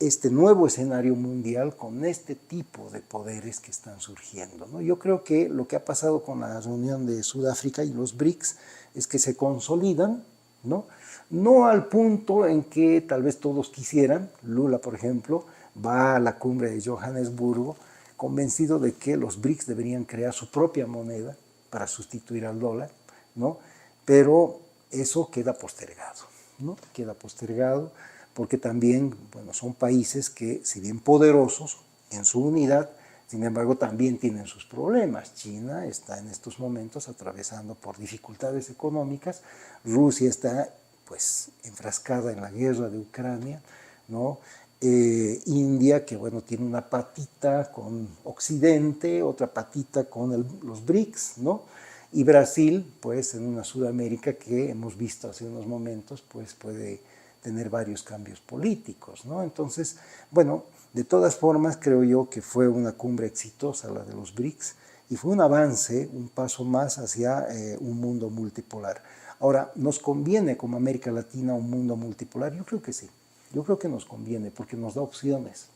este nuevo escenario mundial con este tipo de poderes que están surgiendo, ¿no? Yo creo que lo que ha pasado con la reunión de Sudáfrica y los BRICS es que se consolidan, ¿no? No al punto en que tal vez todos quisieran. Lula, por ejemplo, va a la cumbre de Johannesburgo convencido de que los BRICS deberían crear su propia moneda para sustituir al dólar, ¿no? Pero eso queda postergado, ¿no? Queda postergado porque también, bueno, son países que, si bien poderosos en su unidad, sin embargo, también tienen sus problemas. China está en estos momentos atravesando por dificultades económicas, Rusia está, pues, enfrascada en la guerra de Ucrania, ¿no? India, que, bueno, tiene una patita con Occidente, otra patita con los BRICS, ¿no? Y Brasil, pues, en una Sudamérica que hemos visto hace unos momentos, pues, puede tener varios cambios políticos, ¿no? Entonces, bueno, de todas formas, creo yo que fue una cumbre exitosa la de los BRICS y fue un avance, un paso más hacia un mundo multipolar. Ahora, ¿nos conviene como América Latina un mundo multipolar? Yo creo que sí, yo creo que nos conviene porque nos da opciones,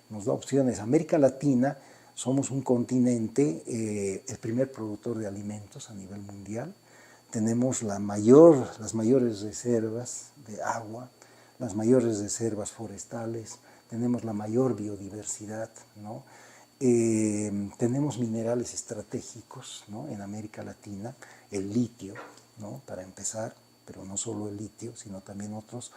nos da opciones. América Latina somos un continente, el primer productor de alimentos a nivel mundial. Tenemos las mayores reservas de agua, las mayores reservas forestales, tenemos la mayor biodiversidad, ¿no? Tenemos minerales estratégicos, ¿no? En América Latina, el litio, ¿no? Para empezar, pero no solo el litio, sino también otros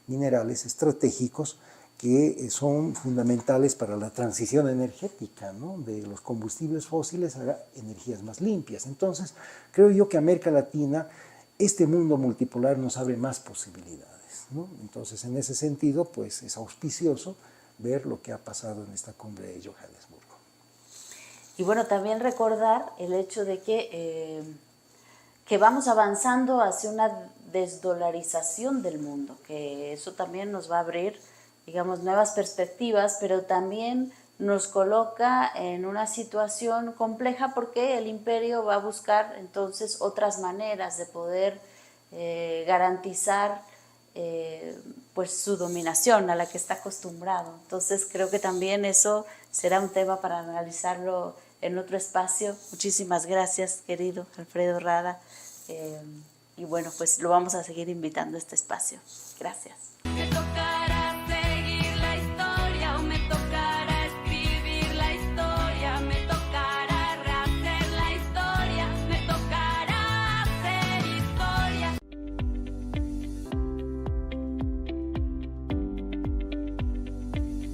minerales estratégicos que son fundamentales para la transición energética, ¿no? De los combustibles fósiles a energías más limpias. Entonces, creo yo que América Latina, este mundo multipolar nos abre más posibilidades, ¿no? Entonces, en ese sentido, pues es auspicioso ver lo que ha pasado en esta cumbre de Johannesburgo. Y bueno, también recordar el hecho de que vamos avanzando hacia una desdolarización del mundo, que eso también nos va a abrir, digamos, nuevas perspectivas, pero también nos coloca en una situación compleja porque el imperio va a buscar entonces otras maneras de poder garantizar pues su dominación a la que está acostumbrado. Entonces creo que también eso será un tema para analizarlo en otro espacio. Muchísimas gracias, querido Alfredo Rada. Y bueno, pues lo vamos a seguir invitando a este espacio. Gracias.